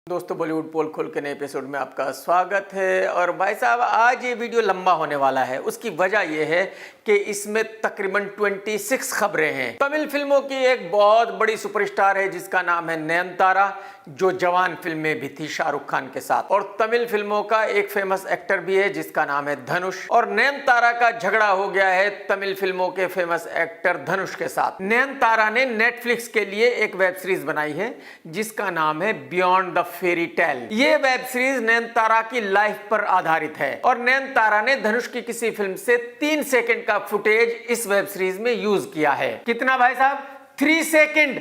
दोस्तों बॉलीवुड पोल खोल के नए एपिसोड में आपका स्वागत है। और भाई साहब आज ये वीडियो लंबा होने वाला है। उसकी वजह ये है कि इसमें तकरीबन 26 खबरें हैं। तमिल फिल्मों की एक बहुत बड़ी सुपरस्टार है जिसका नाम है नयनतारा, जो जवान फिल्म में भी थी शाहरुख खान के साथ। और तमिल फिल्मों का एक फेमस एक्टर भी है जिसका नाम है धनुष। और नयनतारा का झगड़ा हो गया है तमिल फिल्मों के फेमस एक्टर धनुष के साथ। नयनतारा ने नेटफ्लिक्स के लिए एक वेब सीरीज बनाई है जिसका नाम है बियॉन्ड द फेरी टेल। ये वेब सीरीज नयनतारा की लाइफ पर आधारित है और नयनतारा ने धनुष की किसी फिल्म से 3 सेकंड का फुटेज इस वेब सीरीज में यूज किया है। कितना भाई साहब? 3 सेकंड,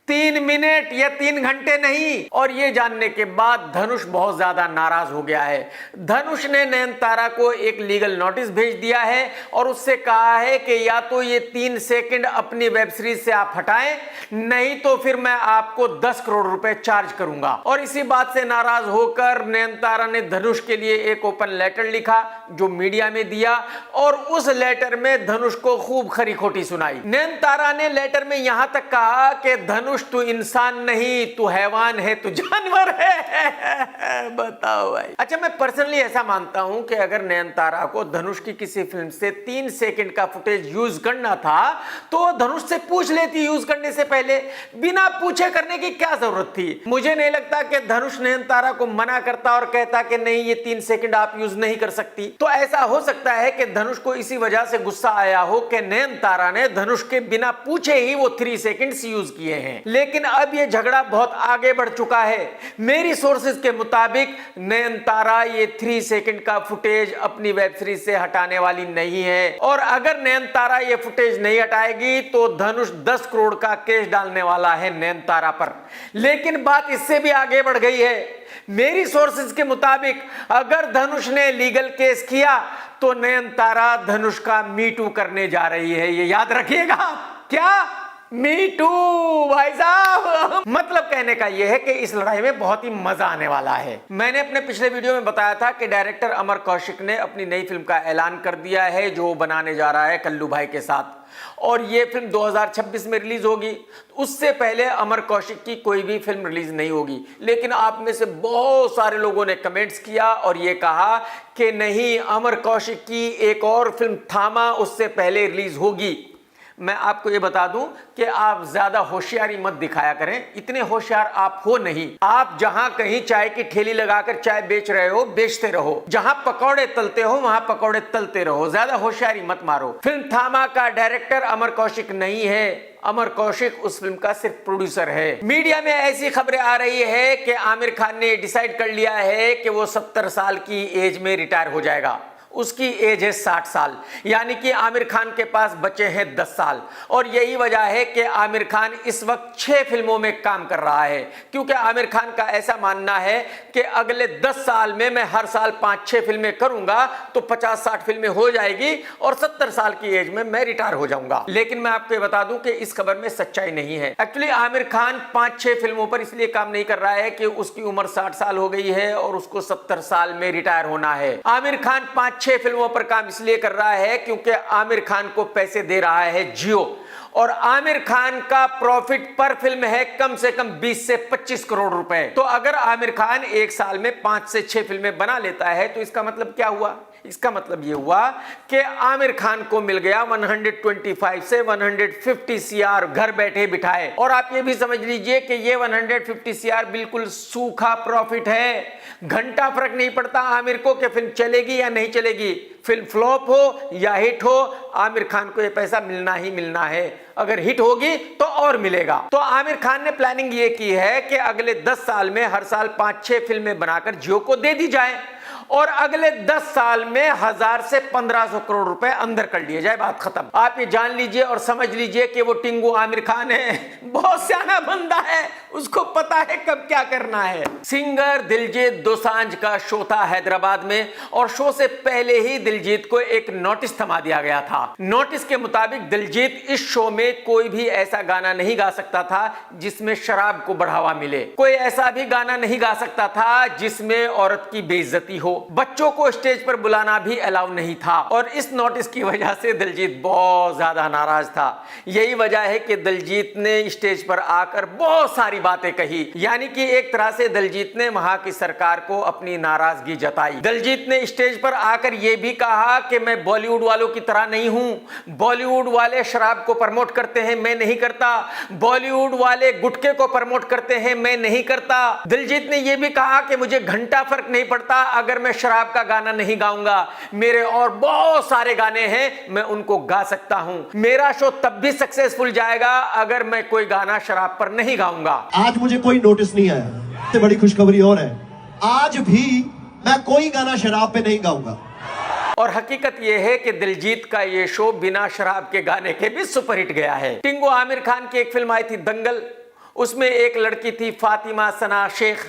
3 मिनट या 3 घंटे नहीं। और ये जानने के बाद धनुष बहुत ज्यादा नाराज हो गया है। धनुष ने नयनतारा को एक लीगल नोटिस भेज दिया है और उससे कहा है कि या तो ये 3 सेकंड अपनी वेब सीरीज से आप हटाएं, नहीं तो फिर मैं आपको 10 करोड़ रुपए चार्ज करूंगा। और इसी बात से नाराज होकर नयनतारा ने धनुष के लिए एक ओपन लेटर लिखा जो मीडिया में दिया और उस लेटर में धनुष को खूब खरी खोटी सुनाई। नयनतारा ने लेटर में यहां तक कहा कि धनुष तू इंसान नहीं, तू हैवान है, तू जानवर है। बताओ भाई। अच्छा, मैं पर्सनली ऐसा मानता हूं कि अगर नयनतारा को धनुष की किसी फिल्म से 3 सेकंड का फुटेज यूज करना था तो धनुष से पूछ लेती यूज करने से पहले। बिना पूछे करने की क्या जरूरत थी? मुझे नहीं लगता कि धनुष नयनतारा को मना करता और कहता कि नहीं ये 3 सेकंड आप यूज नहीं कर सकती। तो ऐसा हो सकता है कि धनुष को इसी वजह से गुस्सा आया हो कि नयनतारा ने धनुष के बिना पूछे ही वो 3 सेकंड्स यूज किए हैं। लेकिन अब यह झगड़ा बहुत आगे बढ़ चुका है। मेरी सोर्सेज के मुताबिक नयनतारा ये 3 सेकंड का फुटेज अपनी वेब सीरीज से हटाने वाली नहीं है। और अगर नयनतारा ये फुटेज नहीं हटाएगी तो धनुष 10 करोड़ का केस डालने वाला है नयनतारा पर। लेकिन बात इससे भी आगे बढ़ गई है। मेरी सोर्सेज के मुताबिक अगर धनुष ने लीगल केस किया तो नयनतारा धनुष का मी टू करने जा रही है। ये याद रखिएगा। क्या? मी टू भाई साहब। मतलब कहने का यह है कि इस लड़ाई में बहुत ही मजा आने वाला है। मैंने अपने पिछले वीडियो में बताया था कि डायरेक्टर अमर कौशिक ने अपनी नई फिल्म का ऐलान कर दिया है जो बनाने जा रहा है कल्लू भाई के साथ। और यह फिल्म 2026 में रिलीज होगी। उससे पहले अमर कौशिक की कोई भी फिल्म रिलीज नहीं होगी। लेकिन आप में से बहुत सारे लोगों ने कमेंट्स किया और यह कहा कि नहीं, अमर कौशिक की एक और फिल्म थामा उससे पहले रिलीज होगी। मैं आपको ये बता दूं कि आप ज्यादा होशियारी मत दिखाया करें। इतने होशियार आप हो नहीं। आप जहां कहीं चाय की ठेली लगाकर चाय बेच रहे हो, बेचते रहो। जहां पकौड़े तलते हो वहां पकौड़े तलते रहो। ज्यादा होशियारी मत मारो। फिल्म थामा का डायरेक्टर अमर कौशिक नहीं है। अमर कौशिक उस फिल्म का सिर्फ प्रोड्यूसर है। मीडिया में ऐसी खबरें आ रही है कि आमिर खान ने डिसाइड कर लिया है कि वो 70 साल की एज में रिटायर हो जाएगा। उसकी एज है 60 साल, यानी कि आमिर खान के पास बचे हैं 10 साल। और यही वजह है कि आमिर खान इस वक्त 6 फिल्मों में काम कर रहा है, क्योंकि आमिर खान का ऐसा मानना है कि अगले 10 साल में मैं हर साल 5-6 फिल्में करूंगा तो 50-60 फिल्में हो जाएगी और 70 साल की एज में मैं रिटायर हो जाऊंगा। लेकिन मैं आपको ये बता दूं कि इस खबर में सच्चाई नहीं है। एक्चुअली आमिर खान 5-6 फिल्मों पर इसलिए काम नहीं कर रहा है कि उसकी उम्र 60 साल हो गई है और उसको 70 साल में रिटायर होना है। आमिर खान 5-6 फिल्मों पर काम इसलिए कर रहा है क्योंकि आमिर खान को पैसे दे रहा है जियो। और आमिर खान का प्रॉफिट पर फिल्म है कम से कम 20 से 25 करोड़ रुपए। तो अगर आमिर खान एक साल में 5 से 6 फिल्में बना लेता है तो इसका मतलब क्या हुआ? इसका मतलब यह हुआ कि आमिर खान को मिल गया 125 से 150 सीआर घर बैठे बिठाए। और आप ये भी समझ लीजिए कि ये 150 सीआर बिल्कुल सूखा प्रॉफिट है। घंटा फर्क नहीं पड़ता आमिर को कि फिल्म चलेगी या नहीं चलेगी। फिल्म फ्लॉप हो या हिट हो, आमिर खान को ये पैसा मिलना ही मिलना है। अगर हिट होगी तो और मिलेगा। तो आमिर खान ने प्लानिंग ये की है कि अगले 10 साल में हर साल 5-6 फिल्में बनाकर जियो को दे दी जाए और अगले 10 साल में 1000 से 1500 करोड़ रुपए अंदर कर लिए जाए। बात खत्म। आप ये जान लीजिए और समझ लीजिए कि वो टिंगू आमिर खान है, बहुत सियाना बंदा है, उसको पता है कब क्या करना है। सिंगर दिलजीत दोसांझ का शो था हैदराबाद में और शो से पहले ही दिलजीत को एक नोटिस थमा दिया गया था। नोटिस के मुताबिक दिलजीत इस शो में कोई भी ऐसा गाना नहीं गा सकता था जिसमें शराब को बढ़ावा मिले। कोई ऐसा भी गाना नहीं गा सकता था जिसमें औरत की बेइज्जती हो। बच्चों को स्टेज पर बुलाना भी अलाउ नहीं था और इस नोटिस की वजह से दिलजीत बहुत ज्यादा नाराज था। यही वजह है कि दिलजीत ने स्टेज पर आकर बहुत सारी बातें कही, यानी कि एक तरह से दिलजीत ने वहां की सरकार को अपनी नाराजगी जताई। दिलजीत ने स्टेज पर आकर यह भी कहा कि मैं बॉलीवुड वालों की तरह नहीं हूं, बॉलीवुड वाले शराब को प्रमोट करते हैं, मैं नहीं करता, बॉलीवुड वाले गुटखे को प्रमोट करते हैं, मैं नहीं करता। दिलजीत ने यह भी कहा कि मुझे घंटा फर्क नहीं पड़ता अगर मैं शराब का गाना नहीं गाऊंगा, मेरे और बहुत सारे गाने हैं, मैं उनको गा सकता हूं, मेरा शो तब भी सक्सेसफुल जाएगा अगर मैं कोई गाना शराब पर नहीं गाऊंगा। आज मुझे कोई नोटिस नहीं आया, इससे बड़ी खुशखबरी और है, आज भी मैं कोई गाना शराब पे नहीं गाऊंगा। और हकीकत यह है कि दिलजीत का यह शो बिना शराब के गाने के भी सुपरहिट गया है। टिंगो आमिर खान की एक फिल्म आई थी दंगल, उसमें एक लड़की थी फातिमा सना शेख,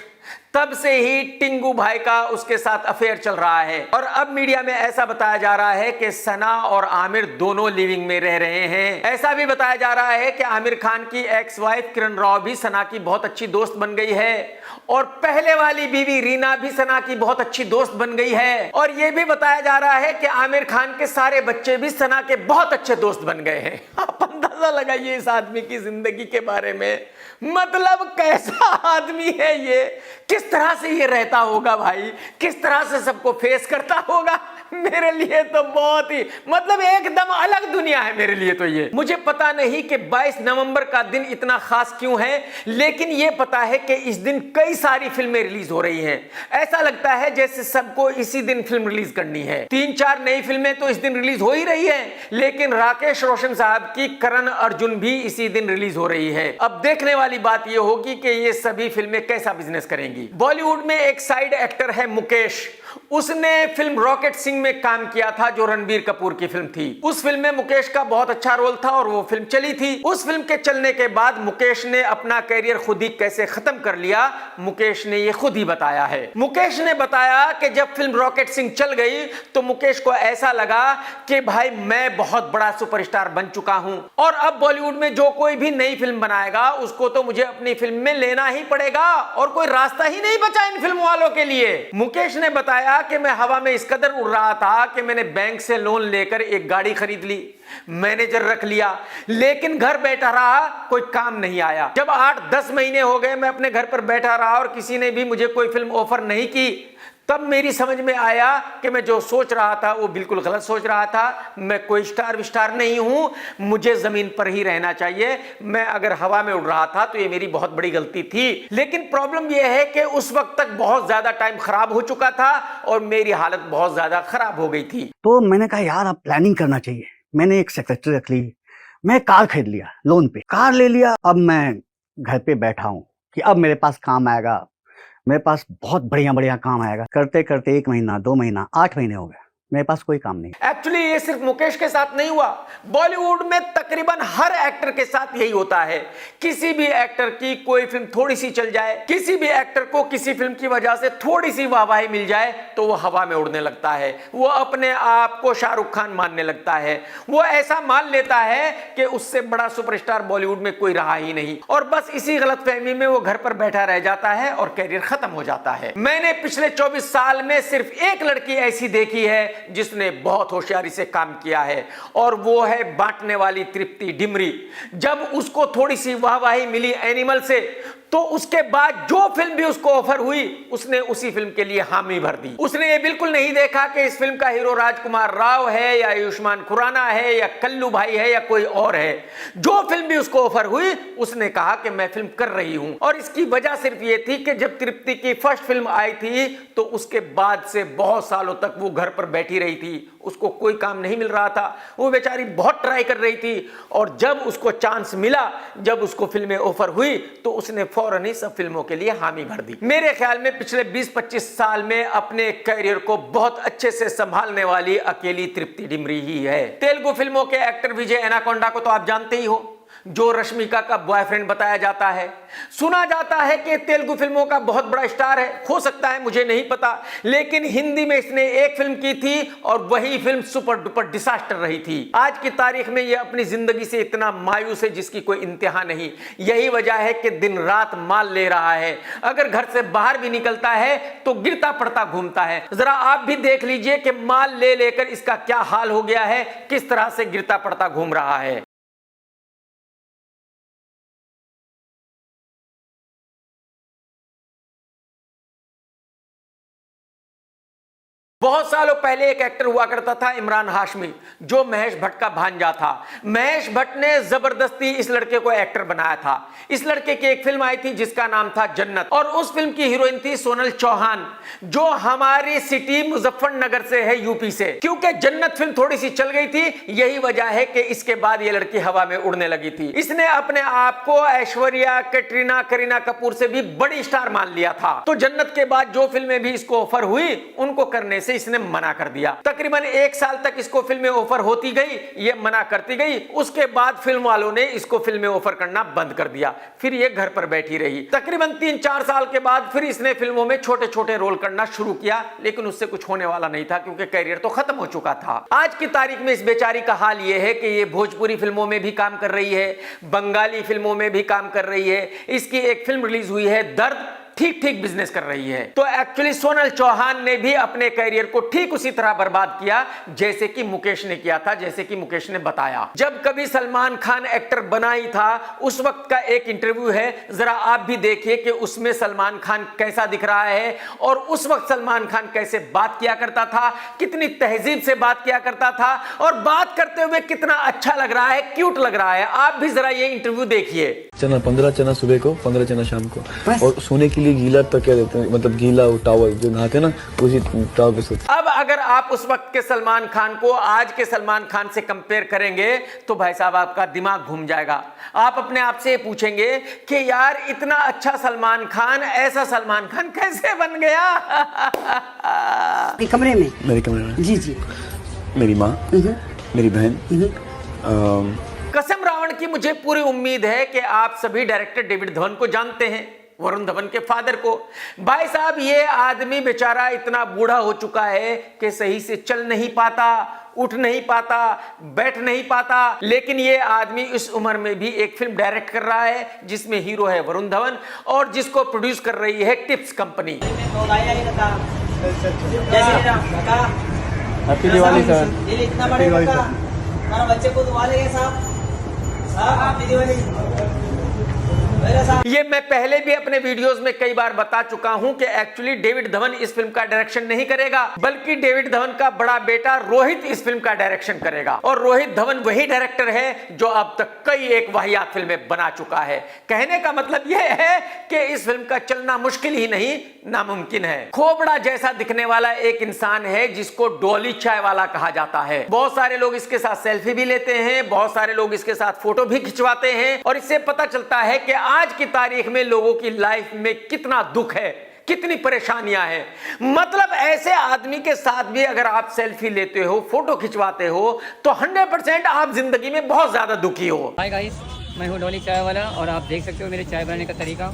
तब से ही टिंगू भाई का उसके साथ अफेयर चल रहा है और अब मीडिया में ऐसा बताया जा रहा है कि सना और आमिर दोनों लिविंग में रह रहे हैं। ऐसा भी बताया जा रहा है कि आमिर खान की एक्स वाइफ किरण राव भी सना की बहुत अच्छी दोस्त बन गई है और पहले वाली बीवी रीना भी सना की बहुत अच्छी दोस्त बन गई है और यह भी बताया जा रहा है कि आमिर खान के सारे बच्चे भी सना के बहुत अच्छे दोस्त बन गए हैं। आप अंदाजा लगाइए इस आदमी की जिंदगी के बारे में, मतलब कैसा आदमी है ये, किस तरह से ये रहता होगा भाई, किस तरह से सबको फेस करता होगा। मेरे लिए तो बहुत ही मतलब एकदम अलग दुनिया है मेरे लिए तो ये। मुझे पता नहीं कि 22 नवंबर का दिन इतना खास क्यों है, लेकिन ये पता है कि इस दिन कई सारी फिल्में रिलीज हो रही हैं। ऐसा लगता है जैसे सबको इसी दिन फिल्म रिलीज करनी है। 3-4 नई फिल्में तो इस दिन रिलीज हो ही रही है, लेकिन राकेश रोशन साहब की करण अर्जुन भी इसी दिन रिलीज हो रही है। अब देखने वाली बात यह होगी कि ये सभी फिल्में कैसा बिजनेस करेंगी। बॉलीवुड में एक साइड एक्टर है मुकेश, उसने फिल्म रॉकेट सिंह में काम किया था जो रणबीर कपूर की फिल्म थी। उस फिल्म में मुकेश का बहुत अच्छा रोल था और वो फिल्म चली थी। उस फिल्म के चलने के बाद मुकेश ने अपना कैरियर खुद ही कैसे खत्म कर लिया, मुकेश ने ये खुद ही बताया है। मुकेश ने बताया कि जब फिल्म रॉकेट सिंह चल गई तो मुकेश को ऐसा लगा कि भाई मैं बहुत बड़ा सुपरस्टार बन चुका हूं और अब बॉलीवुड में जो कोई भी नई फिल्म बनाएगा उसको तो मुझे अपनी फिल्म में लेना ही पड़ेगा और कोई रास्ता ही नहीं बचा इन फिल्म वालों के लिए। मुकेश ने बताया कि मैं हवा में इस कदर उड़ रहा था कि मैंने बैंक से लोन लेकर एक गाड़ी खरीद ली, मैनेजर रख लिया, लेकिन घर बैठा रहा, कोई काम नहीं आया। जब 8-10 महीने हो गए मैं अपने घर पर बैठा रहा और किसी ने भी मुझे कोई फिल्म ऑफर नहीं की, तब मेरी समझ में आया कि मैं जो सोच रहा था वो बिल्कुल गलत सोच रहा था। मैं कोई स्टार नहीं हूं, मुझे जमीन पर ही रहना चाहिए। मैं अगर हवा में उड़ रहा था तो ये मेरी बहुत बड़ी गलती थी। लेकिन प्रॉब्लम यह है कि उस वक्त तक बहुत ज्यादा टाइम खराब हो चुका था और मेरी हालत बहुत ज्यादा खराब हो गई थी। तो मैंने कहा यार अब प्लानिंग करना चाहिए। मैंने एक सेक्रेटरी रख ली, मैं कार खरीद लिया, लोन पे कार ले लिया। अब मैं घर पे बैठा हूं कि अब मेरे पास काम आएगा, मेरे पास बहुत बढ़िया बढ़िया काम आएगा। करते करते 1 महीना, 2 महीना, 8 महीने हो गए, मेरे पास कोई काम नहीं। एक्चुअली ये सिर्फ मुकेश के साथ नहीं हुआ, बॉलीवुड में तकरीबन हर एक्टर के साथ यही होता है। किसी भी एक्टर की कोई फिल्म थोड़ी सी चल जाए, किसी भी एक्टर को किसी फिल्म की वजह से थोड़ी सी वाहवाही मिल जाए तो वो हवा में उड़ने लगता है, वो अपने आप को शाहरुख खान मानने लगता है, वो ऐसा मान लेता है कि उससे बड़ा सुपरस्टार बॉलीवुड में कोई रहा ही नहीं और बस इसी गलतफहमी में वो घर पर बैठा रह जाता है और कैरियर खत्म हो जाता है। मैंने पिछले 24 साल में सिर्फ एक लड़की ऐसी देखी है जिसने बहुत होशियारी से काम किया है और वो है बांटने वाली तृप्ति डिमरी। जब उसको थोड़ी सी वाहवाही मिली एनिमल से तो उसके बाद जो फिल्म भी उसको ऑफर हुई उसने उसी फिल्म के लिए हामी भर दी। उसने ये बिल्कुल नहीं देखा कि इस फिल्म का हीरो राजकुमार राव है या आयुष्मान खुराना है या कल्लू भाई है या कोई और है। जो फिल्म भी उसको ऑफर हुई उसने कहा कि मैं फिल्म कर रही हूं और इसकी वजह सिर्फ ये थी कि जब तृप्ति की फर्स्ट फिल्म आई थी तो उसके बाद से बहुत सालों तक वो घर पर बैठी रही थी, उसको कोई काम नहीं मिल रहा था, वो बेचारी बहुत ट्राई कर रही थी और जब उसको चांस मिला, जब उसको फिल्में ऑफर हुई तो उसने फौरन ही सब फिल्मों के लिए हामी भर दी। मेरे ख्याल में पिछले 20-25 साल में अपने कैरियर को बहुत अच्छे से संभालने वाली अकेली तृप्ति डिमरी ही है। तेलुगु फिल्मों के एक्टर विजय एनाकोंडा को तो आप जानते ही हो, जो रश्मिका का बॉयफ्रेंड बताया जाता है। सुना जाता है कि तेलुगु फिल्मों का बहुत बड़ा स्टार है, हो सकता है, मुझे नहीं पता, लेकिन हिंदी में इसने एक फिल्म की थी और वही फिल्म सुपर डुपर डिजास्टर रही थी। आज की तारीख में यह अपनी जिंदगी से इतना मायूस है जिसकी कोई इंतहा नहीं। यही वजह है कि दिन रात माल ले रहा है, अगर घर से बाहर भी निकलता है तो गिरता पड़ता घूमता है। जरा आप भी देख लीजिए कि माल ले लेकर इसका क्या हाल हो गया है, किस तरह से गिरता पड़ता घूम रहा है। बहुत सालों पहले एक एक्टर हुआ करता था इमरान हाशमी, जो महेश भट्ट का भांजा था। महेश भट्ट ने जबरदस्ती इस लड़के को एक्टर बनाया था। इस लड़के की एक फिल्म आई थी जिसका नाम था जन्नत, और उस फिल्म की हीरोइन थी सोनल चौहान, जो हमारी सिटी मुजफ्फरनगर से है, यूपी से। क्योंकि जन्नत फिल्म थोड़ी सी चल गई थी, यही वजह है कि इसके बाद ये लड़की हवा में उड़ने लगी थी। इसने अपने आप को ऐश्वर्या, कैटरीना, करीना कपूर से भी बड़ी स्टार मान लिया था। तो जन्नत के बाद जो फिल्में भी इसको ऑफर हुई, उनको करने से इसने मना कर दिया। तकरीबन 1 साल तक इसको फिल्में ऑफर होती गई, ये मना करती गई। उसके बाद फिल्म वालों ने इसको फिल्में ऑफर करना बंद कर दिया। फिर ये घर पर बैठी रही। तकरीबन 3-4 साल के बाद फिर इसने फिल्मों में छोटे छोटे रोल करना शुरू किया, लेकिन उससे कुछ होने वाला नहीं था क्योंकि कैरियर तो खत्म हो चुका था। आज की तारीख में इस बेचारी का हाल ये है कि ये भोजपुरी फिल्मों में भी काम कर रही है, बंगाली फिल्मों में भी काम कर रही है। इसकी एक फिल्म रिलीज हुई है दर्द, ठीक ठीक बिजनेस कर रही है। तो एक्चुअली सोनल चौहान ने भी अपने कैरियर को ठीक उसी तरह बर्बाद किया जैसे कि मुकेश ने किया था, जैसे कि मुकेश ने बताया। जब कभी सलमान खान एक्टर बना ही था, उस वक्त का एक इंटरव्यू है, जरा आप भी देखिए कि उसमें सलमान खान कैसा दिख रहा है और उस वक्त सलमान खान कैसे बात किया करता था, कितनी तहजीब से बात किया करता था और बात करते हुए कितना अच्छा लग रहा है, क्यूट लग रहा है। आप भी जरा ये इंटरव्यू देखिए। चना 15 चना सुबह को, 15 चना शाम को, और सोने के लिए गीला तो क्या देते हैं, मतलब गीला टावल जो नहाते हैं ना, उसी टावल पे सोते। अब अगर आप उस वक्त के सलमान खान को आज के सलमान खान से कंपेयर करेंगे तो भाई साहब आपका दिमाग घूम जाएगा। आप अपने आप से पूछेंगे कि यार इतना अच्छा सलमान खान, ऐसा सलमान खान कैसे बन गया। कमरे में, मेरे कमरे में जी जी, मेरी माँ, मेरी बहन। कसम रावण की मुझे पूरी उम्मीद है कि आप सभी डायरेक्टर डेविड धवन को जानते हैं, वरुण धवन के फादर को। भाई साहब ये आदमी बेचारा इतना बूढ़ा हो चुका है कि सही से चल नहीं पाता, उठ नहीं पाता, बैठ नहीं पाता, लेकिन ये आदमी इस उम्र में भी एक फिल्म डायरेक्ट कर रहा है जिसमें हीरो है वरुण धवन और जिसको प्रोड्यूस कर रही है tips company. Happy Diwali sir. बच्चे को दुआ लेंगे साहब, हैप्पी दिवाली। ये मैं पहले भी अपने वीडियोस में कई बार बता चुका हूं कि एक्चुअली डेविड धवन इस फिल्म का डायरेक्शन नहीं करेगा, बल्कि डेविड धवन का बड़ा बेटा रोहित इस फिल्म का डायरेक्शन करेगा। और रोहित धवन वही डायरेक्टर है जो अब तक कई एक वाहियात फिल्में बना चुका है। कहने का मतलब यह है कि इस फिल्म का चलना मुश्किल ही नहीं, नामुमकिन है। खोपड़ा जैसा दिखने वाला एक इंसान है जिसको डॉली चाय वाला कहा जाता है। बहुत सारे लोग इसके साथ सेल्फी भी लेते हैं, बहुत सारे लोग इसके साथ फोटो भी खिंचवाते हैं, और इससे पता चलता है कि आज की तारीख में लोगों की लाइफ में कितना दुख है, कितनी परेशानियां हैं। मतलब ऐसे आदमी के साथ भी अगर आप सेल्फी लेते हो, फोटो खिंचवाते हो, तो 100% आप जिंदगी में बहुत ज्यादा दुखी हो। हाय गाइस, मैं हूँ डॉली चाय वाला और आप देख सकते हो मेरे चाय बनाने का तरीका।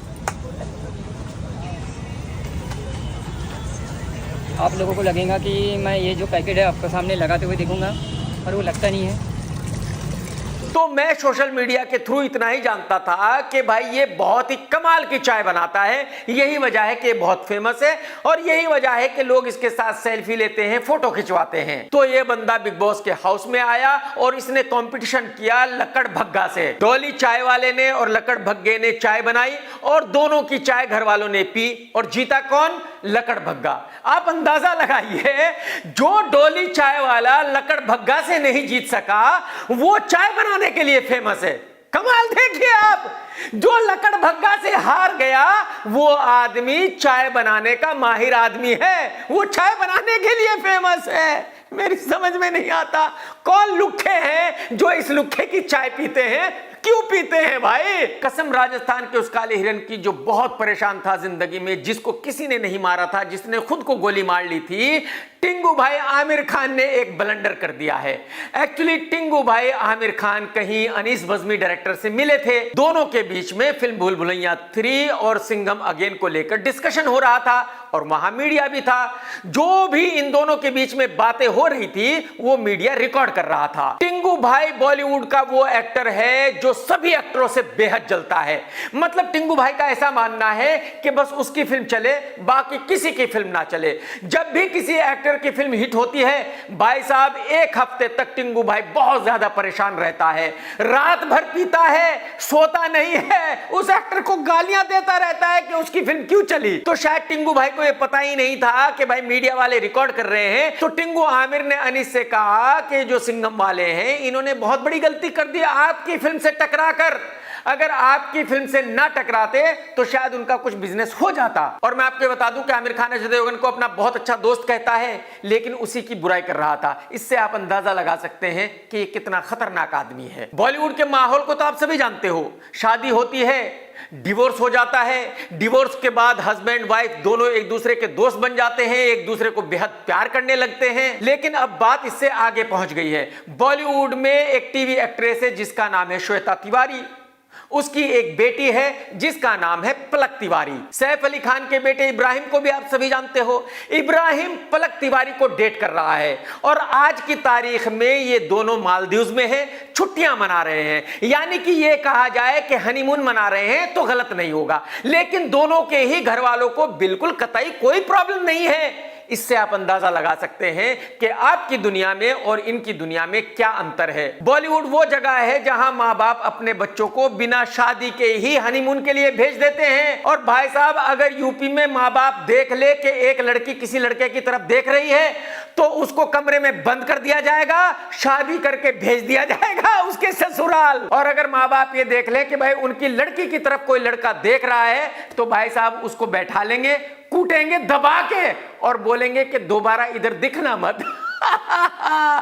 आप लोगों को लगेगा कि मैं ये जो पैकेट है आपके सामने लगाते हुए दिखूंगा, पर वो लगता नहीं है। तो मैं सोशल मीडिया के थ्रू इतना ही जानता था कि भाई ये बहुत ही कमाल की चाय बनाता है, यही वजह है कि ये बहुत फेमस है और यही वजह है कि लोग इसके साथ सेल्फी लेते हैं, फोटो खिंचवाते हैं। तो ये बंदा बिग बॉस के हाउस में आया और इसने कंपटीशन किया लकड़ भग्गा से। डॉली चाय वाले ने और लकड़ भग्गे ने चाय बनाई और दोनों की चाय घर वालों ने पी, और जीता कौन? लकड़ भग्गा। आप अंदाजा लगाइए, जो डॉली चाय वाला लकड़ भग्गा से नहीं जीत सका, वो चाय बनाने के लिए फेमस है। कमाल देखिए आप, जो लकड़ भग्गा से हार गया वो आदमी चाय बनाने का माहिर आदमी है, वो चाय बनाने के लिए फेमस है। मेरी समझ में नहीं आता कौन लुक्खे हैं जो इस लुक्खे की चाय पीते हैं। क्यों पीते हैं भाई? कसम राजस्थान के उस काले हिरन की जो बहुत परेशान था जिंदगी में, जिसको किसी ने नहीं मारा था, जिसने खुद को गोली मार ली थी, टिंगू भाई आमिर खान ने एक ब्लंडर कर दिया है। एक्चुअली टिंगू भाई आमिर खान कहीं अनीस बज्मी डायरेक्टर से मिले थे। दोनों के बीच में फिल्म भूल भुलैया 3 और सिंघम अगेन को लेकर डिस्कशन हो रहा था और वहां मीडिया भी था। जो भी इन दोनों के बीच में बातें हो रही थी वो मीडिया रिकॉर्ड कर रहा था। टिंगू भाई बॉलीवुड का वो एक्टर है जो सभी एक्टरों से बेहद जलता है। मतलब टिंगू भाई का ऐसा मानना है कि बस उसकी फिल्म चले, बाकी किसी की फिल्म ना चले। जब भी किसी एक्टर की फिल्म हिट होती है भाई साहब, एक हफ्ते तक टिंगू भाई बहुत ज्यादा परेशान रहता है, रात भर पीता है, सोता नहीं है, उस एक्टर को गालियां देता रहता है कि उसकी फिल्म क्यों चली। तो शायद टिंगू भाई को ये पता ही नहीं था कि भाई मीडिया वाले रिकॉर्ड कर रहे हैं। तो टिंगू आमिर ने अनीस से कहा कि जो सिंघम वाले हैं इन्होंने बहुत बड़ी गलती कर दी आपकी फिल्म से टकरा कर। अगर आपकी फिल्म से ना टकराते तो शायद उनका कुछ बिजनेस हो जाता। और मैं आपको बता दूं कि आमिर खान अजय देवगन को अपना बहुत अच्छा दोस्त कहता है, लेकिन उसी की बुराई कर रहा था। इससे आप अंदाजा लगा सकते हैं कि ये कितना खतरनाक आदमी है। बॉलीवुड के माहौल को तो आप सभी जानते हो, शादी होती है, डिवोर्स हो जाता है, डिवोर्स के बाद हस्बैंड वाइफ दोनों एक दूसरे के दोस्त बन जाते हैं, एक दूसरे को बेहद प्यार करने लगते हैं। लेकिन अब बात इससे आगे पहुंच गई है। बॉलीवुड में एक टीवी एक्ट्रेस है जिसका नाम है श्वेता तिवारी, उसकी एक बेटी है जिसका नाम है पलक तिवारी। सैफ अली खान के बेटे इब्राहिम को भी आप सभी जानते हो। इब्राहिम पलक तिवारी को डेट कर रहा है और आज की तारीख में ये दोनों मालदीव्स में हैं, छुट्टियां मना रहे हैं। यानी कि ये कहा जाए कि हनीमून मना रहे हैं तो गलत नहीं होगा। लेकिन दोनों के ही घर वालों को बिल्कुल कतई कोई प्रॉब्लम नहीं है। इससे आप अंदाजा लगा सकते हैं कि आपकी दुनिया में और इनकी दुनिया में क्या अंतर है। बॉलीवुड वो जगह है जहां माँ बाप अपने बच्चों को बिना शादी के ही हनीमून के लिए भेज देते हैं। और भाई साहब, अगर यूपी में माँ बाप देख ले कि एक लड़की किसी लड़के की तरफ देख रही है तो उसको कमरे में बंद कर दिया जाएगा, शादी करके भेज दिया जाएगा उसके ससुराल। और अगर माँ बाप ये देख ले कि भाई उनकी लड़की की तरफ कोई लड़का देख रहा है तो भाई साहब उसको बैठा लेंगे, कूटेंगे दबा के और बोलेंगे कि दोबारा इधर दिखना मत।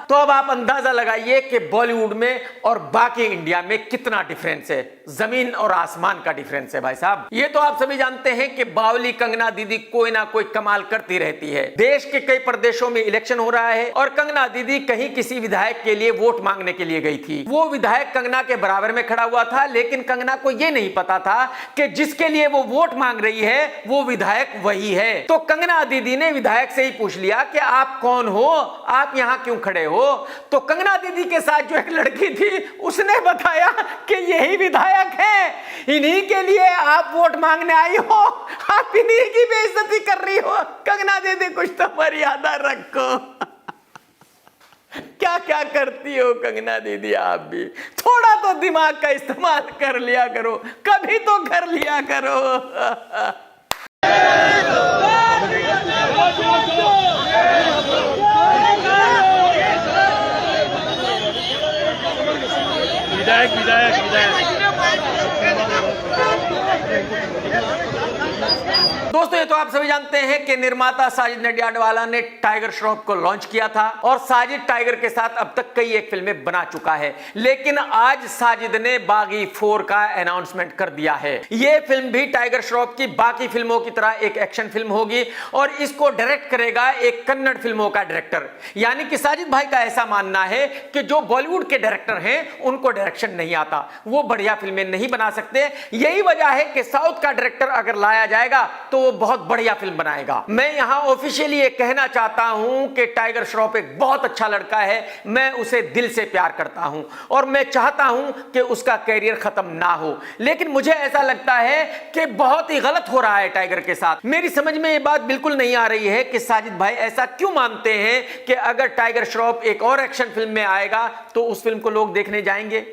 तो अब आप अंदाजा लगाइए कि बॉलीवुड में और बाकी इंडिया में कितना डिफरेंस है, जमीन और आसमान का डिफरेंस है भाई साहब। ये तो आप सभी जानते हैं कि बावली कंगना दीदी कोई ना कोई कमाल करती रहती है। देश के कई प्रदेशों में इलेक्शन हो रहा है और कंगना दीदी कहीं किसी विधायक के लिए वोट मांगने के लिए गई थी। वो विधायक कंगना के बराबर में खड़ा हुआ था, लेकिन कंगना को यह नहीं पता था कि जिसके लिए वो वोट मांग रही है वो विधायक वही है। तो कंगना दीदी ने विधायक से ही पूछ लिया कि आप कौन हो, आप यहां क्यों खड़े हो। तो कंगना दीदी के साथ जो एक लड़की थी उसने बताया कि यही विधायक है, इन्हीं के लिए आप वोट मांगने आई हो, आप इन्हीं की बेइज्जती कर रही हो। कंगना दीदी कुछ तो मर्यादा रखो। क्या क्या करती हो कंगना दीदी, आप भी थोड़ा तो दिमाग का इस्तेमाल कर लिया करो, कभी तो कर लिया करो। विधायक दोस्तों, ये तो आप सभी जानते हैं कि निर्माता साजिद नडियाडवाला ने टाइगर श्रॉफ को लॉन्च किया था और साजिद टाइगर के साथ अब तक कई एक फिल्में बना चुका है। लेकिन आज साजिद ने बागी 4 का अनाउंसमेंट कर दिया है। ये फिल्म भी टाइगर श्रॉफ की बाकी फिल्मों की तरह एक एक्शन फिल्म होगी और इसको डायरेक्ट करेगा एक कन्नड़ फिल्मों का डायरेक्टर। यानी कि साजिद भाई का ऐसा मानना है कि जो बॉलीवुड के डायरेक्टर हैं उनको डायरेक्शन नहीं आता, वो बढ़िया फिल्में नहीं बना सकते। यही वजह है कि साउथ का डायरेक्टर अगर लाया जाएगा तो वो बहुत बढ़िया फिल्म बनाएगा। मैं यहां ऑफिशियली ये कहना चाहता हूं कि टाइगर श्रॉफ एक बहुत अच्छा लड़का है, मैं उसे दिल से प्यार करता हूं और मैं चाहता हूं कि उसका कैरियर खत्म ना हो। लेकिन मुझे ऐसा लगता है कि बहुत ही गलत हो रहा है टाइगर के साथ। मेरी समझ में ये बात बिल्कुल नहीं आ रही है कि साजिद भाई ऐसा क्यों मानते हैं कि अगर टाइगर श्रॉफ एक और एक्शन फिल्म में आएगा तो उस फिल्म को लोग देखने जाएंगे,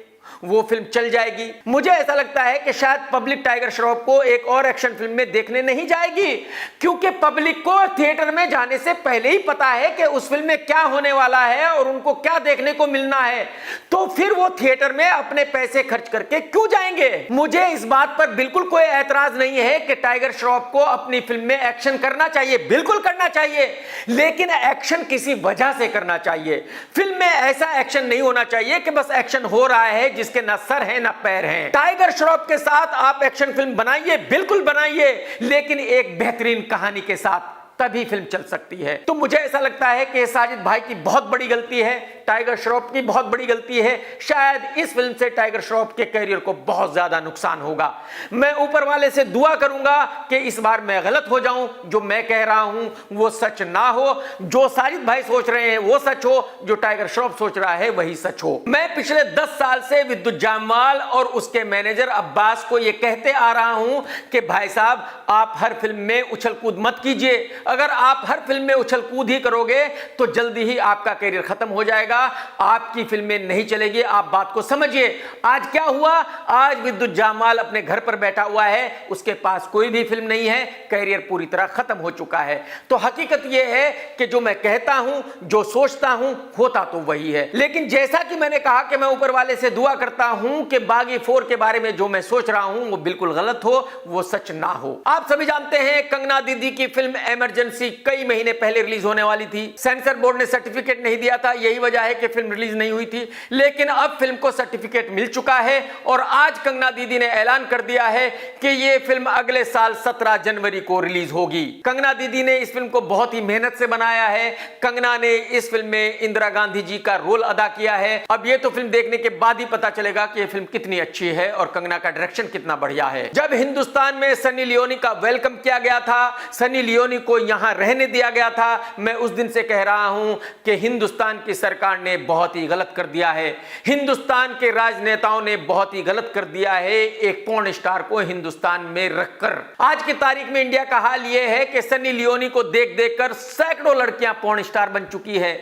वो फिल्म चल जाएगी। मुझे ऐसा लगता है कि शायद पब्लिक टाइगर श्रॉफ को एक और एक्शन फिल्म में देखने नहीं जाएगी, क्योंकि पब्लिक को थिएटर में जाने से पहले ही पता है कि उस फिल्म में क्या होने वाला है और उनको क्या देखने को मिलना है। तो फिर वो थिएटर में अपने पैसे खर्च करके क्यों जाएंगे। मुझे इस बात पर बिल्कुल कोई ऐतराज नहीं है कि टाइगर श्रॉफ को अपनी फिल्म में एक्शन करना चाहिए, बिल्कुल करना चाहिए, लेकिन एक्शन किसी वजह से करना चाहिए। फिल्म में ऐसा एक्शन नहीं होना चाहिए कि बस एक्शन हो रहा है जिस जिसके ना सर हैं ना पैर हैं। टाइगर श्रॉफ के साथ आप एक्शन फिल्म बनाइए, बिल्कुल बनाइए, लेकिन एक बेहतरीन कहानी के साथ, तभी फिल्म चल सकती है। तो मुझे ऐसा लगता है कि साजिद भाई की बहुत बड़ी गलती है, टाइगर श्रॉफ की बहुत बड़ी गलती है। शायद इस फिल्म से टाइगर श्रॉफ के करियर को बहुत ज्यादा नुकसान होगा। मैं ऊपर वाले से दुआ करूंगा कि इस बार मैं गलत हो जाऊं, जो मैं कह रहा हूं वो सच ना हो, जो साजिद भाई सोच रहे हैं वो सच हो, जो टाइगर श्रॉफ सोच रहा है वही सच हो। मैं पिछले 10 साल से विद्युत जामवाल और उसके मैनेजर अब्बास को यह कहते आ रहा हूं कि भाई साहब, आप हर फिल्म में उछल कूद मत कीजिए। अगर आप हर फिल्म में उछल कूद ही करोगे तो जल्दी ही आपका करियर खत्म हो जाएगा, आपकी फिल्में नहीं चलेगी। आप बात को समझिए। आज क्या हुआ? आज विद्युत जामवाल अपने घर पर बैठा हुआ है, उसके पास कोई भी फिल्म नहीं है, करियर पूरी तरह खत्म हो चुका है। तो हकीकत यह है कि जो मैं कहता हूं, जो सोचता हूं, होता तो वही है। लेकिन जैसा कि मैंने कहा कि मैं ऊपर वाले से दुआ करता हूं कि बागी 4 के बारे में जो मैं सोच रहा हूं वो बिल्कुल गलत हो, वो सच ना हो। आप सभी जानते हैं कंगना दीदी की फिल्म इमरजेंसी कई महीने पहले रिलीज होने वाली थी। सेंसर बोर्ड ने सर्टिफिकेट नहीं दिया था, यही वजह है कि फिल्म रिलीज नहीं हुई थी। लेकिन अब फिल्म को सर्टिफिकेट मिल चुका है और आज कंगना दीदी ने ऐलान कर दिया है कि यह फिल्म अगले साल 17 जनवरी को रिलीज होगी। कंगना दीदी ने इस फिल्म को बहुत ही मेहनत से बनाया है। कंगना ने इस फिल्म में इंदिरा गांधी जी का रोल अदा किया है। अब यह तो फिल्म देखने के बाद ही पता चलेगा कि यह फिल्म कितनी अच्छी है और कंगना का डायरेक्शन कितना बढ़िया है। जब हिंदुस्तान में सनी लियोनी का वेलकम किया गया था, सनी लियोनी को यहां रहने दिया गया था, मैं उस दिन से कह रहा हूं कि हिंदुस्तान की सरकार ने बहुत ही गलत कर दिया है। हिंदुस्तान के राजनेताओं ने बहुत ही गलत कर दिया है एक पॉर्न स्टार को हिंदुस्तान में रखकर। आज की तारीख में इंडिया का हाल यह है कि सनी लियोनी को देख देखकर सैकड़ों लड़कियां पॉर्न स्टार बन चुकी है।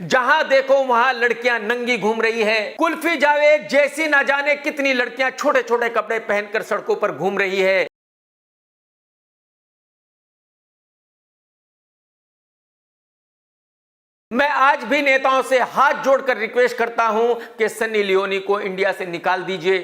जहां देखो वहां लड़कियां नंगी घूम रही है। कुल्फी जावेद जैसी ना जाने कितनी लड़कियां छोटे छोटे कपड़े पहनकर सड़कों पर घूम रही है। मैं आज भी नेताओं से हाथ जोड़कर रिक्वेस्ट करता हूं कि सनी लियोनी को इंडिया से निकाल दीजिए।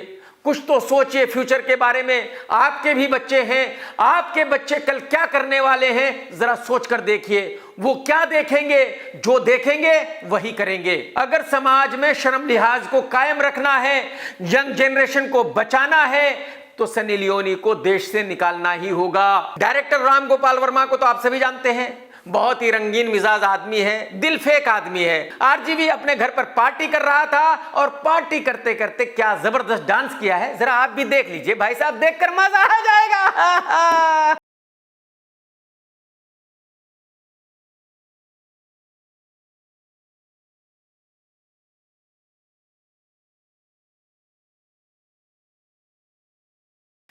कुछ तो सोचिए फ्यूचर के बारे में। आपके भी बच्चे हैं, आपके बच्चे कल क्या करने वाले हैं, जरा सोच कर देखिए। वो क्या देखेंगे? जो देखेंगे वही करेंगे। अगर समाज में शर्म लिहाज को कायम रखना है, यंग जनरेशन को बचाना है, तो सनी लियोनी को देश से निकालना ही होगा। डायरेक्टर राम गोपाल वर्मा को तो आप सभी जानते हैं, बहुत ही रंगीन मिजाज आदमी है, दिल फेक आदमी है। आरजीवी अपने घर पर पार्टी कर रहा था और पार्टी करते करते क्या जबरदस्त डांस किया है, जरा आप भी देख लीजिए भाई साहब, देखकर मजा आ जाएगा।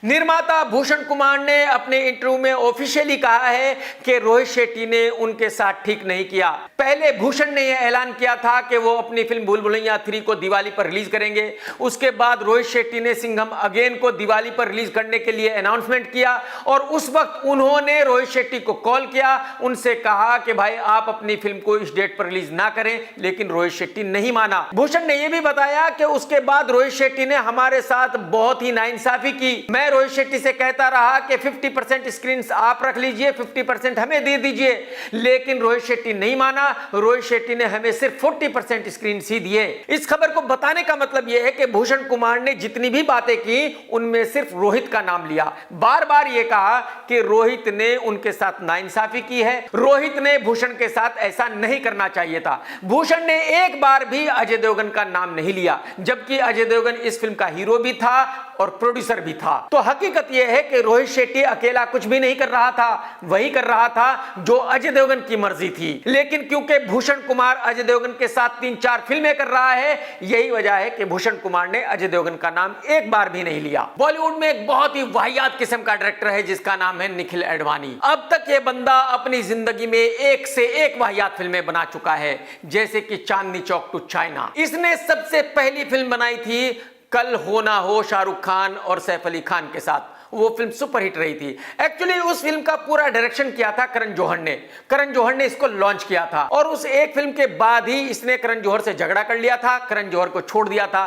निर्माता भूषण कुमार ने अपने इंटरव्यू में ऑफिशियली कहा है कि रोहित शेट्टी ने उनके साथ ठीक नहीं किया। पहले भूषण ने यह ऐलान किया था कि वो अपनी फिल्म भूल भुलैया 3 को दिवाली पर रिलीज करेंगे। उसके बाद रोहित शेट्टी ने सिंघम अगेन को दिवाली पर रिलीज करने के लिए अनाउंसमेंट किया और उस वक्त उन्होंने रोहित शेट्टी को कॉल किया, उनसे कहा कि भाई आप अपनी फिल्म को इस डेट पर रिलीज ना करें, लेकिन रोहित शेट्टी नहीं माना। भूषण ने यह भी बताया कि उसके बाद रोहित शेट्टी ने हमारे साथ बहुत ही नाइंसाफी की। मैं रोहित शेट्टी से कहता रहा कि 50% स्क्रीन आप रख लीजिए, 50% हमें दे दीजिए, लेकिन रोहित शेट्टी नहीं माना। रोहित शेट्टी ने हमें सिर्फ 40% स्क्रीन ही दिए। इस खबर को बताने का मतलब यह है कि भूषण कुमार ने जितनी भी बातें की उनमें सिर्फ रोहित का नाम लिया। बार बार यह कहा कि रोहित ने उनके साथ नाइंसाफी की है, रोहित ने भूषण के साथ ऐसा नहीं करना चाहिए था। भूषण ने एक बार भी अजय देवगन का नाम नहीं लिया, जबकि अजय देवगन इस फिल्म का हीरो भी था और प्रोड्यूसर भी था। तो हकीकत यह है कि रोहित शेट्टी अकेला कुछ भी नहीं कर रहा था, वही कर रहा था जो अजय देवगन की मर्जी थी। लेकिन क्योंकि भूषण कुमार अजय देवगन के साथ 3-4 फिल्में कर रहा है, यही वजह है कि भूषण कुमार ने अजय देवगन का नाम एक बार भी नहीं लिया। बॉलीवुड में एक बहुत ही वाहियात किस्म का डायरेक्टर है जिसका नाम है निखिल अडवाणी। अब तक यह बंदा अपनी जिंदगी में एक से एक वाहियात फिल्में बना चुका है, जैसे कि चांदनी चौक टू चाइना। इसने सबसे पहली फिल्म बनाई थी कल हो ना हो शाहरुख खान और सैफ अली खान के साथ। वो फिल्म सुपरहिट रही थी। एक्चुअली उस फिल्म का पूरा डायरेक्शन किया था करण जौहर ने। करण जौहर ने इसको लॉन्च किया था और उस एक फिल्म के बाद ही इसने करण जौहर से झगड़ा कर लिया था, करण जौहर को छोड़ दिया था।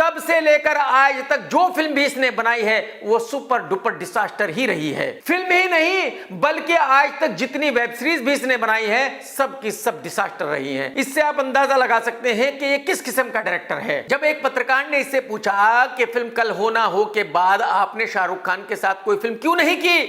तब से लेकर आज तक जो फिल्म भी इसने बनाई है वो सुपर डुपर डिजास्टर ही रही है। फिल्म ही नहीं बल्कि आज तक जितनी वेब सीरीज भी इसने बनाई है सब की सब डिजास्टर रही है। इससे आप अंदाजा लगा सकते हैं कि ये किस किस्म का डायरेक्टर है। जब एक पत्रकार ने इससे पूछा कि फिल्म कल हो ना हो के बाद आपने शाहरुख खान के साथ कोई फिल्म क्यों नहीं की,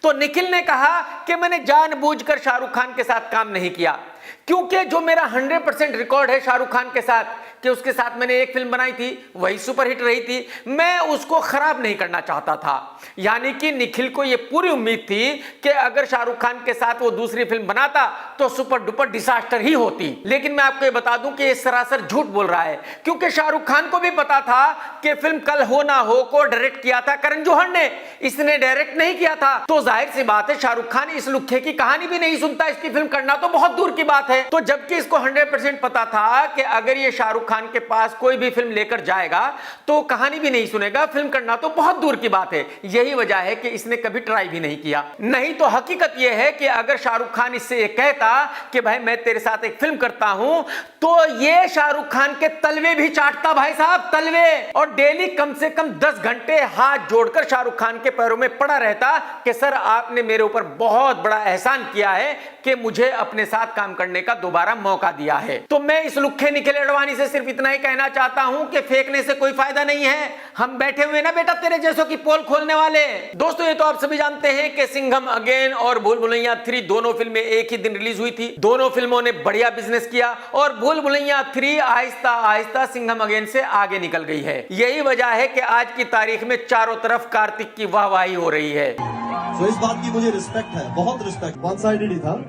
तो निखिल ने कहा कि मैंने जानबूझकर शाहरुख खान के साथ काम नहीं किया, क्योंकि जो मेरा 100% रिकॉर्ड है शाहरुख खान के साथ कि उसके साथ मैंने एक फिल्म बनाई थी वही सुपरहिट रही थी, मैं उसको खराब नहीं करना चाहता था। यानी कि निखिल को यह पूरी उम्मीद थी कि अगर शाहरुख खान के साथ वो दूसरी फिल्म बनाता तो सुपर डुपर डिजास्टर ही होती। लेकिन मैं आपको ये बता दूं कि ये सरासर झूठ बोल रहा है, क्योंकि शाहरुख खान को भी पता था कि फिल्म कल हो ना हो को डायरेक्ट किया था करण जौहर ने, इसने डायरेक्ट नहीं किया था। तो जाहिर सी बात है शाहरुख खान इस लुक्खे की कहानी भी नहीं सुनता, इसकी फिल्म करना तो बहुत दूर की बात है। तो जबकि इसको 100% पता था कि अगर ये शाहरुख खान के पास कोई भी फिल्म लेकर जाएगा तो कहानी भी नहीं सुनेगा, फिल्म करना तो बहुत दूर की बात है। यही वजह है कि इसने कभी ट्राई भी नहीं किया। नहीं तो हकीकत यह है कि अगर शाहरुख खान इससे ये कहता कि भाई मैं तेरे साथ एक फिल्म करता हूं, तो ये शाहरुख खान के तलवे भी चाटता, भाई साहब तलवे, और डेली कम से कम 10 घंटे हाथ जोड़कर शाहरुख खान के पैरों में पड़ा रहता कि सर आपने मेरे ऊपर बहुत बड़ा एहसान किया है कि मुझे अपने साथ काम करने का दोबारा मौका दिया है। तो मैं इस लुक्खे निखिल अडवाणी से सिर्फ इतना ही कहना चाहता हूं कि फेंकने से कोई फायदा नहीं है, हम बैठे हुए ना बेटा तेरे जैसों की पोल खोलने वाले। दोस्तों ये तो आप सभी जानते हैं कि सिंघम अगेन और भूल भुलैया 3 दोनों फिल्में एक ही दिन रिलीज हुई थी। दोनों फिल्मों ने बढ़िया बिजनेस किया और भूल भुलैया 3 आहिस्ता आहिस्ता सिंघम अगेन से आगे निकल गई है। यही वजह है कि आज की तारीख में चारों तरफ कार्तिक की वाहवाही हो रही है। तो इस बात की मुझे रिस्पेक्ट है, बहुत रिस्पेक्ट। वन साइडेड ही था,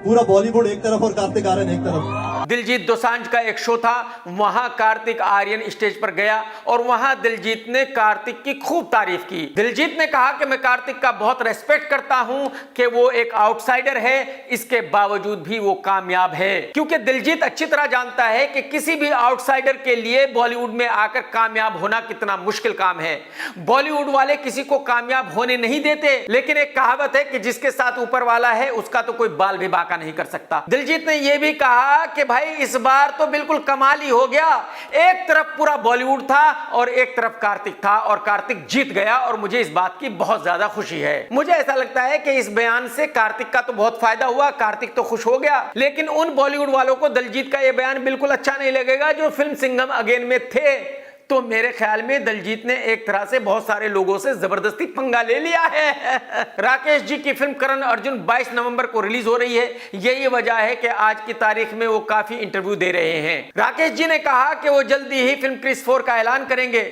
पूरा बॉलीवुड एक तरफ और कार्तिक आर्यन एक तरफ। दिलजीत दोसांझ का एक शो था, वहां कार्तिक आर्यन स्टेज पर गया और वहां दिलजीत ने कार्तिक की खूब तारीफ की। दिलजीत ने कहा कि मैं कार्तिक का बहुत रेस्पेक्ट करता हूं कि वो एक आउटसाइडर है, इसके बावजूद भी वो कामयाब है। क्योंकि दिलजीत अच्छी तरह जानता है कि किसी भी आउटसाइडर के लिए बॉलीवुड में आकर कामयाब होना कितना मुश्किल काम है। बॉलीवुड वाले किसी को कामयाब होने नहीं देते, लेकिन एक कहावत है कि जिसके साथ ऊपर वाला है उसका तो कोई बाल भी बाका नहीं कर सकता। दिलजीत ने यह भी कहा कि भाई इस बार तो बिल्कुल कमाल ही हो गया, एक तरफ पूरा बॉलीवुड था और एक तरफ कार्तिक था और कार्तिक जीत गया और मुझे इस बात की बहुत ज्यादा खुशी है। मुझे ऐसा लगता है कि इस बयान से कार्तिक का तो बहुत फायदा हुआ, कार्तिक तो खुश हो गया, लेकिन उन बॉलीवुड वालों को दिलजीत का यह बयान बिल्कुल अच्छा नहीं लगेगा जो फिल्म सिंघम अगेन में थे। तो मेरे ख्याल में दिलजीत ने एक तरह से बहुत सारे लोगों से जबरदस्ती पंगा ले लिया है। राकेश जी की फिल्म करण अर्जुन 22 नवंबर को रिलीज हो रही है। यही वजह है कि आज की तारीख में वो काफी इंटरव्यू दे रहे हैं। राकेश जी ने कहा कि वो जल्दी ही फिल्म क्रिस 4 का ऐलान करेंगे।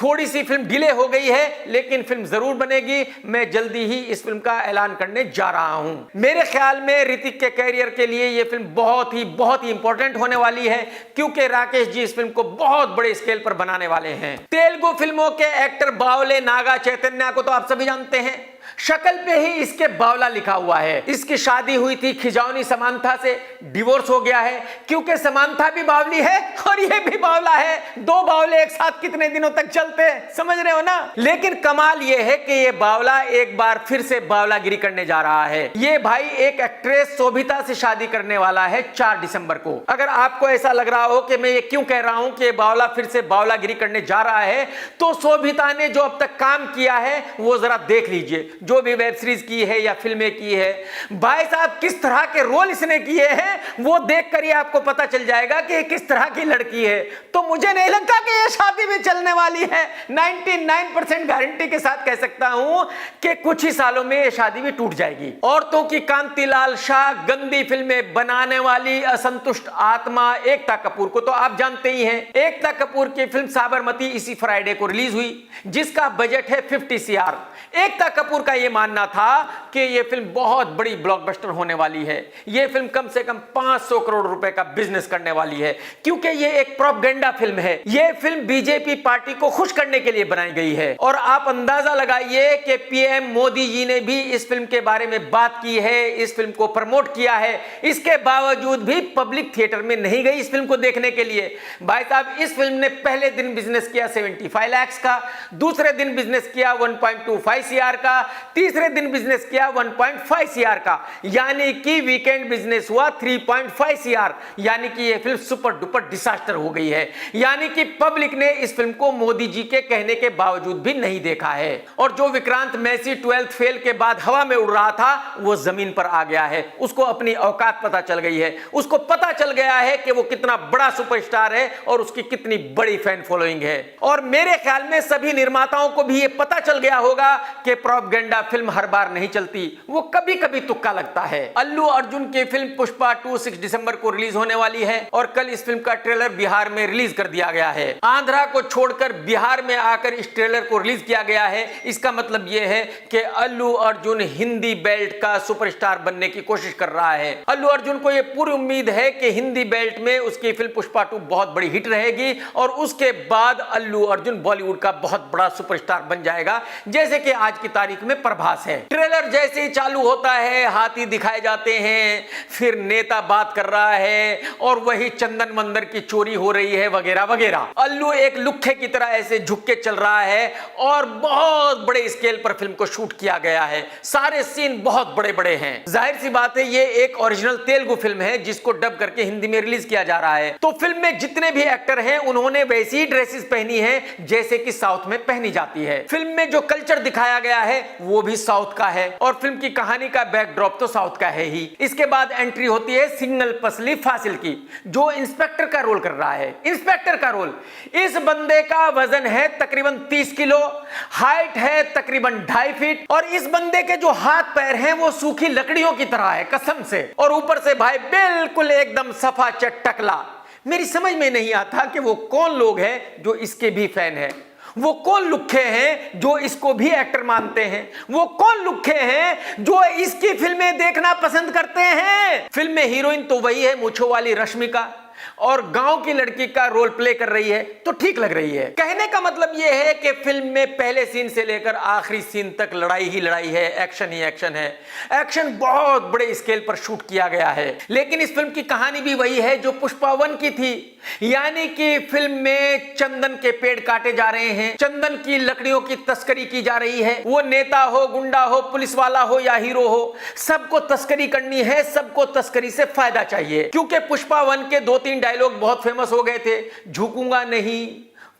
थोड़ी सी फिल्म डिले हो गई है लेकिन फिल्म जरूर बनेगी, मैं जल्दी ही इस फिल्म का ऐलान करने जा रहा हूं। मेरे ख्याल में ऋतिक के कैरियर के लिए यह फिल्म बहुत ही इंपॉर्टेंट होने वाली है, क्योंकि राकेश जी इस फिल्म को बहुत बड़े स्केल पर बनाने वाले हैं। तेलुगु फिल्मों के एक्टर बावले नागा चैतन्य को तो आप सभी जानते हैं, शक्ल पे ही इसके बावला लिखा हुआ है। इसकी शादी हुई थी खिजौनी समांथा से, डिवोर्स हो गया है क्योंकि समांथा भी बावली है और ये भी बावला है। 2 बावले एक साथ कितने दिनों तक चलते हैं, समझ रहे हो ना। लेकिन कमाल ये है कि ये बावला एक बार फिर से बावलागिरी करने जा रहा है। ये भाई एक एक्ट्रेस शोभिता से शादी करने वाला है 4 दिसंबर को। अगर आपको ऐसा लग रहा हो कि मैं ये क्यों कह रहा हूं कि बावला फिर से बावलागिरी करने जा रहा है, तो शोभिता ने जो अब तक काम किया है वो जरा देख लीजिए, जो भी वेब सीरीज की है या फिल्में की है। भाई साहब किस तरह के रोल इसने किए हैं वो देखकर ही आपको पता चल जाएगा कि किस तरह की लड़की है। तो मुझे नहीं लगता कि ये शादी भी चलने वाली है। 99% गारंटी के साथ कह सकता हूं कि कुछ ही सालों में ये शादी भी टूट जाएगी। औरतों की कांतिलाल शाह गंदी फिल्में बनाने वाली असंतुष्ट आत्मा एकता कपूर को तो आप जानते ही हैं। एकता कपूर की फिल्म साबरमती इसी फ्राइडे को रिलीज हुई, जिसका बजट है 50 CR। एकता कपूर का यह मानना था कि यह फिल्म बहुत बड़ी ब्लॉकबस्टर होने वाली है। यह फिल्म कम से कम 500 करोड़ रुपए का बिजनेस करने वाली है, क्योंकि यह एक प्रोपेगेंडा फिल्म है। यह फिल्म बीजेपी पार्टी को खुश करने के लिए बनाई गई है। और आप अंदाजा लगाइए कि पीएम मोदी जी ने भी इस फिल्म के बारे में बात की है, इस फिल्म को प्रमोट किया है। इसके बावजूद भी पब्लिक थिएटर में नहीं गई इस फिल्म को देखने के लिए। भाई साहब इस फिल्म ने पहले दिन बिजनेस किया 75 लाख का, दूसरे दिन बिजनेस किया 1.25 CR का, तीसरे दिन बिजनेस किया 1.5 CR का, यानी कि वीकेंड बिजनेस हुआ 3.5 CR, यानी कि यह फिल्म सुपर डुपर डिजास्टर हो गई है। यानी कि पब्लिक ने इस फिल्म को मोदी जी के कहने के बावजूद भी नहीं देखा है, और जो विक्रांत मैसी 12th फेल के बाद हवा में उड़ रहा था वो जमीन पर आ गया है। उसको अपनी औकात पता चल गई है, उसको पता चल गया है कि वो कितना बड़ा सुपरस्टार है और उसकी कितनी बड़ी फैन फॉलोइंग है। और मेरे ख्याल में सभी निर्माताओं को भी ये पता चल गया होगा कि प्रोपगेंडा फिल्म हर बार नहीं चलती, वो कभी कभी तुक्का लगता है। अल्लू अर्जुन की फिल्म पुष्पा 2 6 दिसंबर को रिलीज होने वाली है और कल इस फिल्म का ट्रेलर बिहार में रिलीज कर दिया गया है। आंध्रा को छोड़कर बिहार में आकर इस ट्रेलर को रिलीज किया गया है। इसका मतलब यह है कि अल्लू अर्जुन हिंदी बेल्ट का सुपरस्टार बनने की कोशिश कर रहा है। अल्लू अर्जुन को यह पूरी उम्मीद है कि हिंदी बेल्ट में उसकी फिल्म पुष्पा 2 बहुत बड़ी हिट रहेगी और उसके बाद अल्लू अर्जुन बॉलीवुड का बहुत बड़ा सुपरस्टार बन जाएगा, जैसे कि आज की तारीख में प्रभास है। ट्रेलर जैसे ही चालू होता है हाथी दिखाए जाते हैं, फिर नेता बात कर रहा है और वही चंदन मंदिर की चोरी हो रही है वगैरह वगैरह। अल्लू एक लुक्खे की तरह ऐसे झुक के चल रहा है और बहुत बड़े स्केल पर फिल्म को शूट किया गया है। सारे सीन बहुत बड़े बड़े हैं। जाहिर सी बात है ये एक ओरिजिनल तेलुगु फिल्म है जिसको डब करके हिंदी में रिलीज किया जा रहा है। तो फिल्म में जितने भी एक्टर हैं उन्होंने वैसी ही ड्रेसेस पहनी है जैसे कि साउथ में पहनी जाती है। फिल्म में जो कल्चर दिखाया गया है वो भी साउथ का है और फिल्म की कहानी का बैकड्रॉप तो साउथ का है ही। इसके बाद एंट्री होती है सिंगल पसली फासिल की, जो इंस्पेक्टर का रोल कर रहा है। इंस्पेक्टर का रोल, इस बंदे का वजन है तकरीबन 30 किलो, हाइट है तकरीबन 2.5 फीट और इस बंदे के जो हाथ पैर हैं वो सूखी लकड़ियों की तरह है कसम से, और ऊपर से भाई बिल्कुल एकदम सफा चटकला। मेरी समझ में नहीं आता कि वो कौन लोग हैं जो इसके भी फैन हैं, वो कौन लुक्खे हैं जो इसको भी एक्टर मानते हैं, वो कौन लुक्खे हैं जो इसकी फिल्में देखना पसंद करते हैं। फिल्म में हीरोइन तो वही है मूंछों वाली रश्मिका और गांव की लड़की का रोल प्ले कर रही है तो ठीक लग रही है। कहने का मतलब यह है कि फिल्म में पहले सीन से लेकर आखिरी सीन तक लड़ाई ही लड़ाई है, एक्शन ही एक्शन है। एक्शन बहुत बड़े स्केल पर शूट किया गया है, लेकिन इस फिल्म की कहानी भी वही है जो पुष्पा 1 की थी, यानी कि फिल्म में चंदन के पेड़ काटे जा रहे हैं, चंदन की लकड़ियों की तस्करी की जा रही है। वो नेता हो, गुंडा हो, पुलिस वाला हो या हीरो हो, सबको तस्करी करनी है, सबको तस्करी से फायदा चाहिए। क्योंकि पुष्पा 1 के 2-3 डायलॉग बहुत फेमस हो गए थे, झुकूंगा नहीं,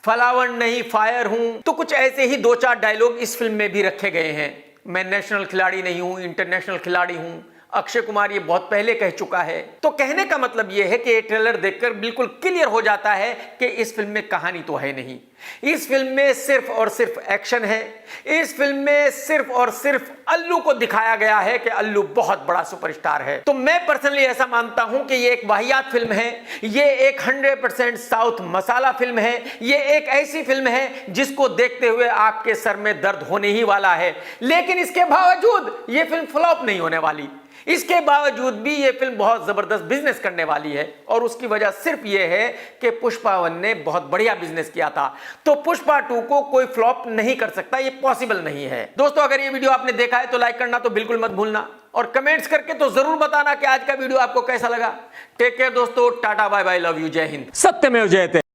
फलावन नहीं, फायर हूं, तो कुछ ऐसे ही 2-4 डायलॉग इस फिल्म में भी रखे गए हैं। मैं नेशनल खिलाड़ी नहीं हूं, इंटरनेशनल खिलाड़ी हूं, अक्षय कुमार ये बहुत पहले कह चुका है। तो कहने का मतलब ये है कि ये ट्रेलर देखकर बिल्कुल क्लियर हो जाता है कि इस फिल्म में कहानी तो है नहीं, इस फिल्म में सिर्फ और सिर्फ एक्शन है। इस फिल्म में सिर्फ और सिर्फ अल्लू को दिखाया गया है कि अल्लू बहुत बड़ा सुपरस्टार है। तो मैं पर्सनली ऐसा मानता हूं कि ये एक वाहियात फिल्म है, ये एक 100% साउथ मसाला फिल्म है, ये एक ऐसी फिल्म है जिसको देखते हुए आपके सर में दर्द होने ही वाला है। लेकिन इसके बावजूद ये फिल्म फ्लॉप नहीं होने वाली, इसके बावजूद भी यह फिल्म बहुत जबरदस्त बिजनेस करने वाली है और उसकी वजह सिर्फ यह है कि पुष्पा 1 ने बहुत बढ़िया बिजनेस किया था। तो पुष्पा 2 को कोई फ्लॉप नहीं कर सकता, ये पॉसिबल नहीं है। दोस्तों अगर ये वीडियो आपने देखा है तो लाइक करना तो बिल्कुल मत भूलना और कमेंट्स करके तो जरूर बताना कि आज का वीडियो आपको कैसा लगा। टेक केयर दोस्तों, tata bye bye, love you, जय हिंद, सत्यमेव जयते।